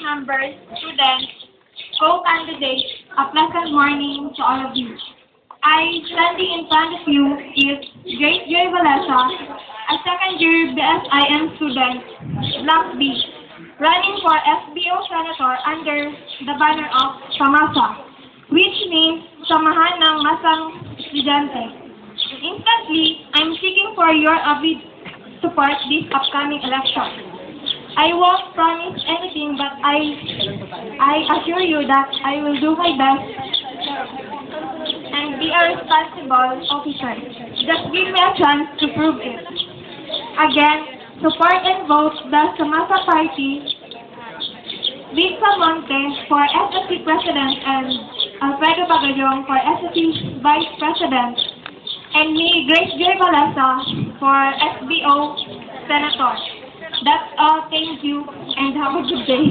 members, students, co-candidates, a pleasant morning to all of you. Standing in front of you is Grace Joy Valesa, a second-year BSIM student, Block B, running for SBO Senator under the banner of SAMASA, which means Samahan ng Masang Estudyante. Instantly, I'm seeking for your avid support this upcoming election. I won't promise anything, but I assure you that I will do my best and be a responsible officer. Just give me a chance to prove it. Again, support and vote the Samasa Party, Vic Monte for SSC President and Alfredo Bagayong for SSC Vice President, and me, Grace Joy Valesa, for SBO Senator. That's all. Thank you, and have a good day.